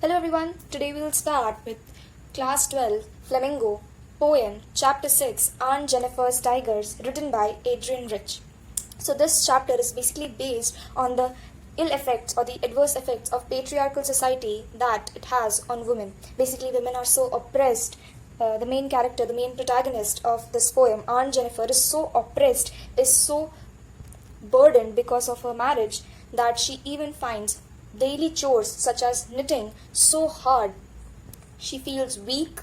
Hello everyone, today we will start with Class 12 Flamingo poem Chapter 6 Aunt Jennifer's Tigers written by Adrienne Rich. So this chapter is basically based on the ill effects or the adverse effects of patriarchal society that it has on women. Basically women are so oppressed. The main character, the main protagonist of this poem, Aunt Jennifer, is so oppressed, is so burdened because of her marriage that she even finds daily chores such as knitting so hard. She feels weak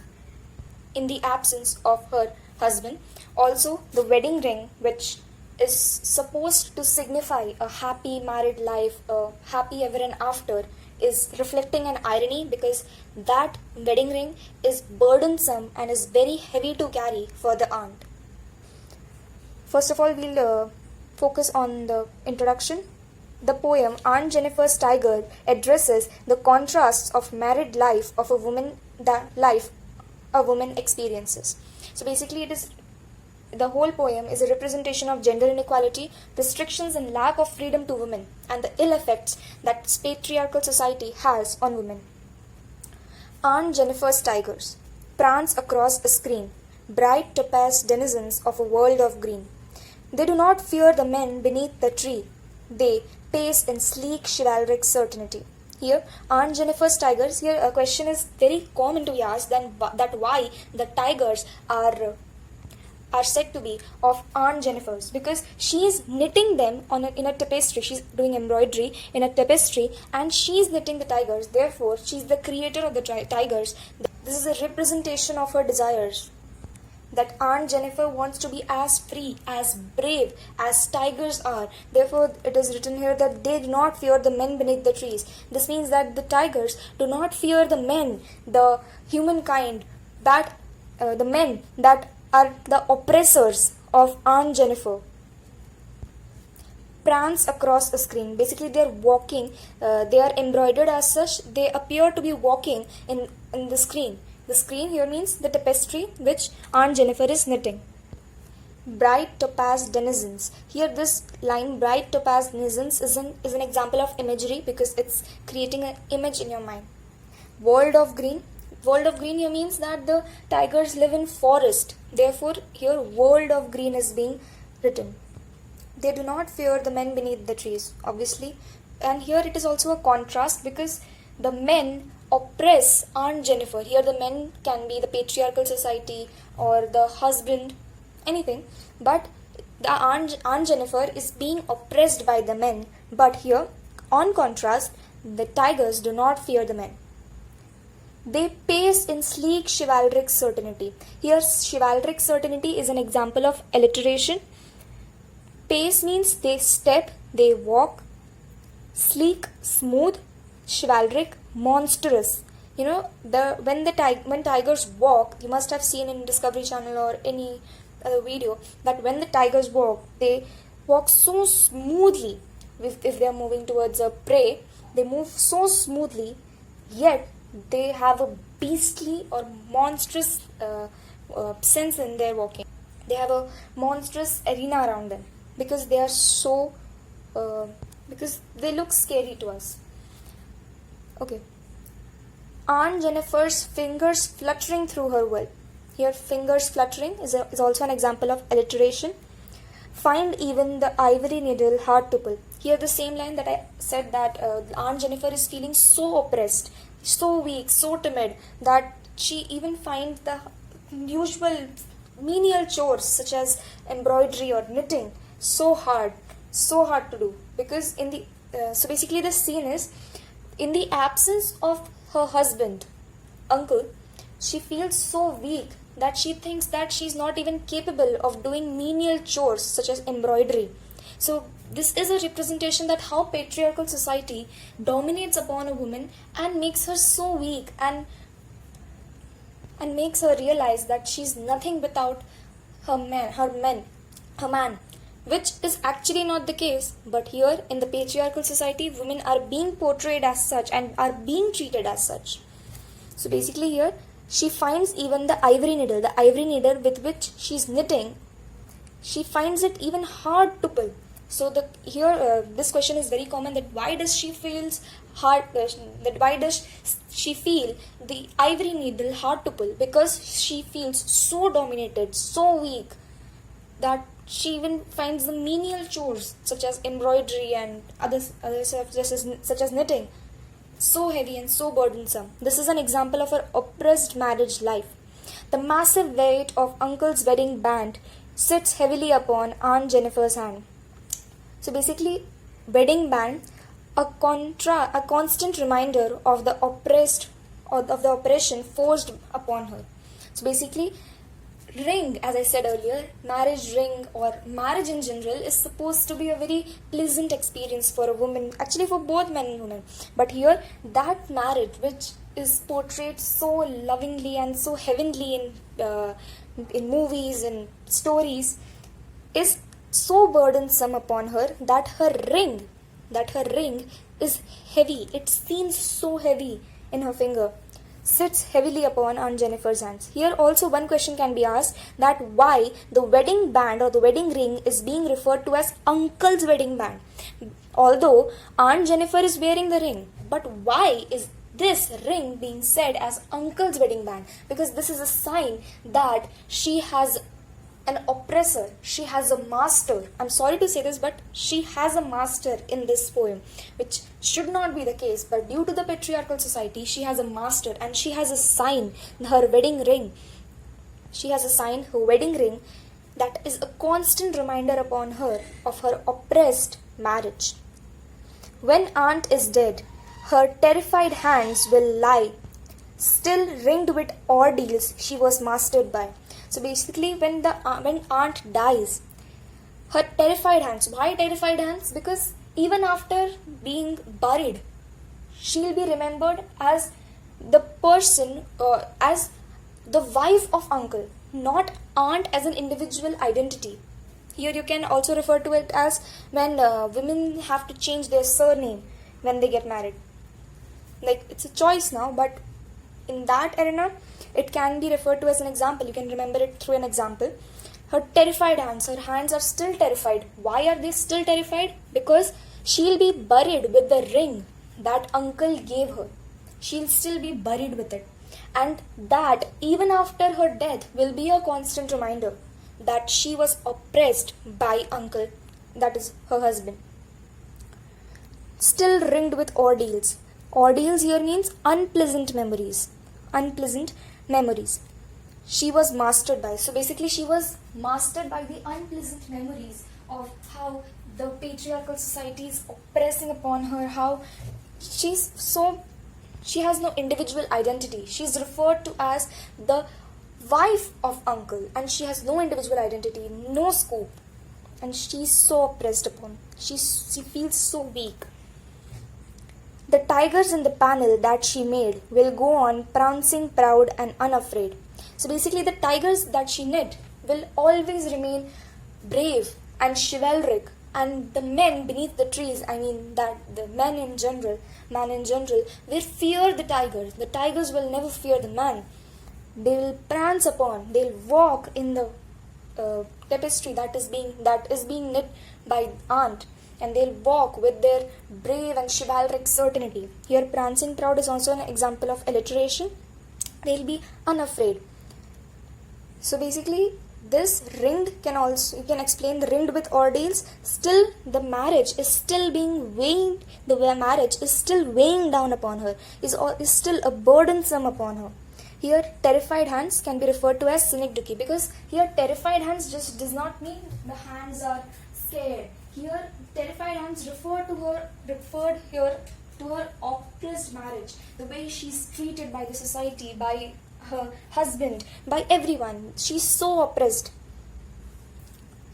in the absence of her husband. Also, the wedding ring, which is supposed to signify a happy married life, a happy ever and after, is reflecting an irony because that wedding ring is burdensome and is very heavy to carry for the aunt. First of all, we'll focus on the introduction. The poem Aunt Jennifer's Tiger addresses the contrasts of married life of a woman, that life a woman experiences. So basically the whole poem is a representation of gender inequality, restrictions and lack of freedom to women, and the ill effects that patriarchal society has on women. Aunt Jennifer's tigers prance across a screen, bright topaz denizens of a world of green. They do not fear the men beneath the tree. They pace in sleek chivalric certainty. Here, Aunt Jennifer's tigers, here a question is very common to be asked, that why the tigers are said to be of Aunt Jennifer's, because she is knitting them in a tapestry. She's doing embroidery in a tapestry and she's knitting the tigers. Therefore, she's the creator of the tigers. This is a representation of her desires, that Aunt Jennifer wants to be as free, as brave as tigers are. Therefore, it is written here that they do not fear the men beneath the trees. This means that the tigers do not fear the men, the humankind, the men that are the oppressors of Aunt Jennifer. Prance across a screen. Basically, they are walking, they are embroidered as such, they appear to be walking in the screen. The screen here means the tapestry which Aunt Jennifer is knitting. Bright topaz denizens. Here this line, bright topaz denizens, is an example of imagery because it's creating an image in your mind. World of green. World of green here means that the tigers live in forest. Therefore, here world of green is being written. They do not fear the men beneath the trees, obviously. And here it is also a contrast because the men oppress Aunt Jennifer. Here the men can be the patriarchal society or the husband, anything. But the Aunt Jennifer is being oppressed by the men. But here, on contrast, the tigers do not fear the men. They pace in sleek chivalric certainty. Here chivalric certainty is an example of alliteration. Pace means they step, they walk. Sleek, smooth. Chivalric, monstrous. You know, when tigers walk, you must have seen in Discovery Channel or any other video that when the tigers walk, they walk so smoothly. If they are moving towards a prey, they move so smoothly, yet they have a beastly or monstrous sense in their walking. They have a monstrous arena around them because they are so because they look scary to us. Okay. Aunt Jennifer's fingers fluttering through her veil. Here, fingers fluttering is also an example of alliteration. Find even the ivory needle hard to pull. Here, the same line that I said that Aunt Jennifer is feeling so oppressed, so weak, so timid that she even finds the usual menial chores such as embroidery or knitting so hard to do. Because so basically the scene is, in the absence of her husband, uncle, she feels so weak that she thinks that she's not even capable of doing menial chores such as embroidery. So this is a representation that how patriarchal society dominates upon a woman and makes her so weak and makes her realize that she's nothing without her man. Which is actually not the case, but here in the patriarchal society, women are being portrayed as such and are being treated as such. So basically here, she finds even the ivory needle with which she's knitting, she finds it even hard to pull. So here this question is very common, that why does she feels why does she feel the ivory needle hard to pull? Because she feels so dominated, so weak, that she even finds the menial chores such as embroidery and other stuff such as knitting so heavy and so burdensome. This is an example of her oppressed marriage life. The massive weight of Uncle's wedding band sits heavily upon Aunt Jennifer's hand. So basically, wedding band, a constant reminder of the oppressed or of the oppression forced upon her. So basically, ring, as I said earlier, marriage ring or marriage in general is supposed to be a very pleasant experience for a woman, actually for both men and women. But here, that marriage, which is portrayed so lovingly and so heavenly in movies and stories, is so burdensome upon her that her ring is heavy. It seems so heavy in her finger, sits heavily upon Aunt Jennifer's hands. Here also one question can be asked, that why the wedding band or the wedding ring is being referred to as Uncle's wedding band, although Aunt Jennifer is wearing the ring. But why is this ring being said as Uncle's wedding band? Because this is a sign that she has an oppressor, she has a master. I'm sorry to say this, but she has a master in this poem, which should not be the case, but due to the patriarchal society, she has a master and she has a sign, her wedding ring. She has a sign, her wedding ring, that is a constant reminder upon her of her oppressed marriage. When Aunt is dead, her terrified hands will lie, still ringed with ordeals she was mastered by. So basically, when Aunt dies, her terrified hands. Why terrified hands? Because even after being buried, she'll be remembered as the person, as the wife of Uncle, not Aunt as an individual identity. Here you can also refer to it as when women have to change their surname when they get married. Like, it's a choice now, but in that arena, it can be referred to as an example. You can remember it through an example. Her terrified hands. Her hands are still terrified. Why are they still terrified? Because she'll be buried with the ring that Uncle gave her. She'll still be buried with it. And that, even after her death, will be a constant reminder that she was oppressed by Uncle, that is her husband. Still ringed with ordeals. Ordeals here means unpleasant memories. Unpleasant memories. She was mastered by. So basically, she was mastered by the unpleasant memories of how the patriarchal society is oppressing upon her, how she has no individual identity. She's referred to as the wife of Uncle, and she has no individual identity, no scope, and she's so oppressed upon. She feels so weak. The tigers in the panel that she made will go on prancing proud and unafraid. So basically, the tigers that she knit will always remain brave and chivalric, and the men beneath the trees, that the man in general, will fear the tigers. The tigers will never fear the man. They will prance upon, they'll walk in the tapestry that is being knit by Aunt, and they'll walk with their brave and chivalric certainty. Here, prancing proud is also an example of alliteration. They'll be unafraid. So basically, this ringed you can explain the ringed with ordeals. Still, the marriage is still being weighing. The marriage is still weighing down upon her. Is still a burdensome upon her. Here, terrified hands can be referred to as synecdoche, because here terrified hands just does not mean the hands are scared. Here, terrified hands referred here to her oppressed marriage, the way she's treated by the society, by her husband, by everyone. She's so oppressed.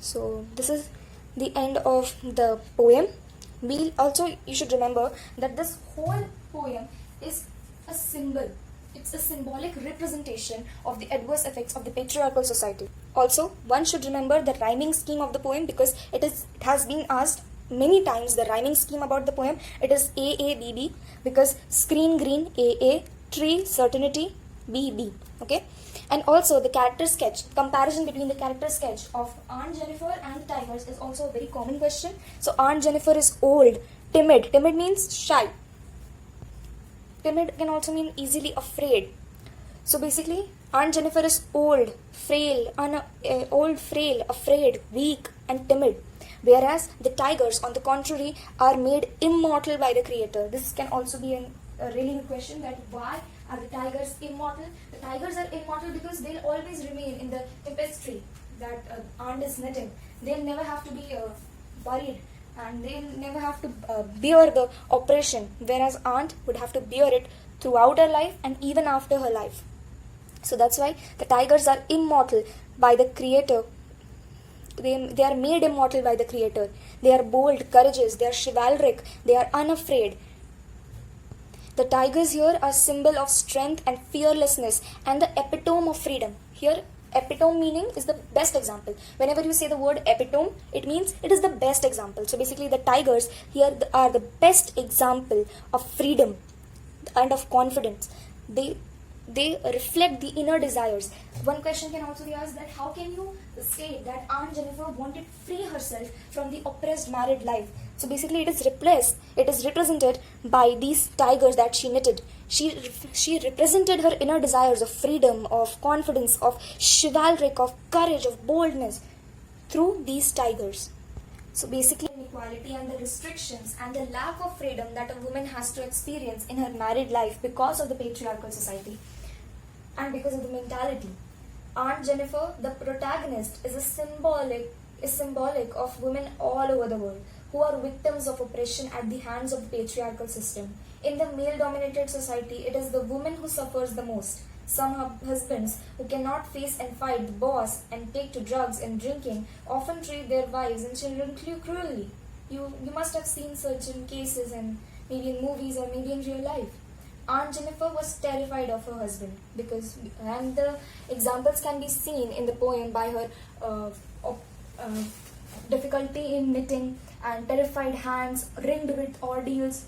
So this is the end of the poem. You should remember that this whole poem is a symbol. It's a symbolic representation of the adverse effects of the patriarchal society. Also, one should remember the rhyming scheme of the poem, because it has been asked many times, the rhyming scheme about the poem. It is AABB, because screen green AA, tree certainty BB. Okay, and also the character sketch, comparison between the character sketch of Aunt Jennifer and the tigers is also a very common question. So Aunt Jennifer is old, timid. Timid means shy. timid can also mean easily afraid. So basically, Aunt Jennifer is old, frail, afraid, weak, and timid. Whereas the tigers, on the contrary, are made immortal by the Creator. This can also be a really good question, that why are the tigers immortal? The tigers are immortal because they'll always remain in the tapestry that Aunt is knitting. They'll never have to be buried, and they'll never have to bear the oppression, whereas Aunt would have to bear it throughout her life and even after her life. So that's why the tigers are immortal by the Creator. They are made immortal by the Creator. They are bold, courageous, they are chivalric, they are unafraid. The tigers here are symbol of strength and fearlessness and the epitome of freedom. Here, epitome meaning is the best example. Whenever you say the word epitome, it means it is the best example. So basically the tigers here are the best example of freedom and of confidence. They reflect the inner desires. One question can also be asked, that how can you say that Aunt Jennifer wanted to free herself from the oppressed married life? So basically it is represented by these tigers that she knitted. She represented her inner desires of freedom, of confidence, of chivalric, of courage, of boldness through these tigers. So basically inequality and the restrictions and the lack of freedom that a woman has to experience in her married life because of the patriarchal society and because of the mentality. Aunt Jennifer, the protagonist, is symbolic of women all over the world who are victims of oppression at the hands of the patriarchal system. In the male-dominated society, it is the woman who suffers the most. Some husbands who cannot face and fight the boss and take to drugs and drinking often treat their wives and children cruelly. You must have seen certain cases, and maybe in movies or maybe in real life. Aunt Jennifer was terrified of her husband and the examples can be seen in the poem by her difficulty in knitting and terrified hands ringed with ordeals.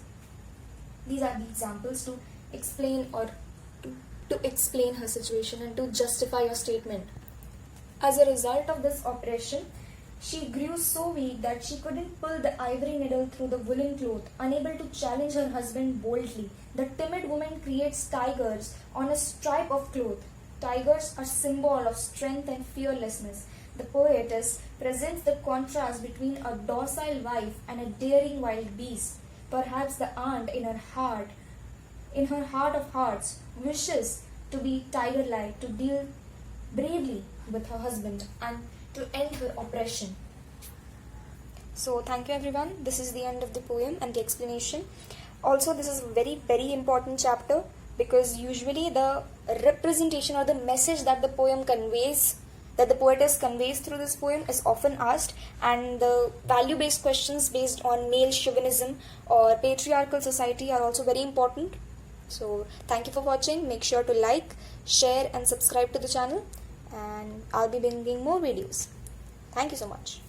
These are the examples to explain her situation and to justify your statement. As a result of this oppression, she grew so weak that she couldn't pull the ivory needle through the woolen cloth, unable to challenge her husband boldly. The timid woman creates tigers on a stripe of cloth. Tigers are symbol of strength and fearlessness. The poetess presents the contrast between a docile wife and a daring wild beast. Perhaps the aunt in her heart of hearts, wishes to be tiger-like, to deal bravely with her husband and to end her oppression. So thank you everyone. This is the end of the poem and the explanation. Also, this is a very, very important chapter because usually the representation or the message that the poem conveys, that the poetess conveys through this poem is often asked, and the value-based questions based on male chauvinism or patriarchal society are also very important. So thank you for watching. Make sure to like, share and subscribe to the channel, and I'll be bringing more videos. Thank you so much.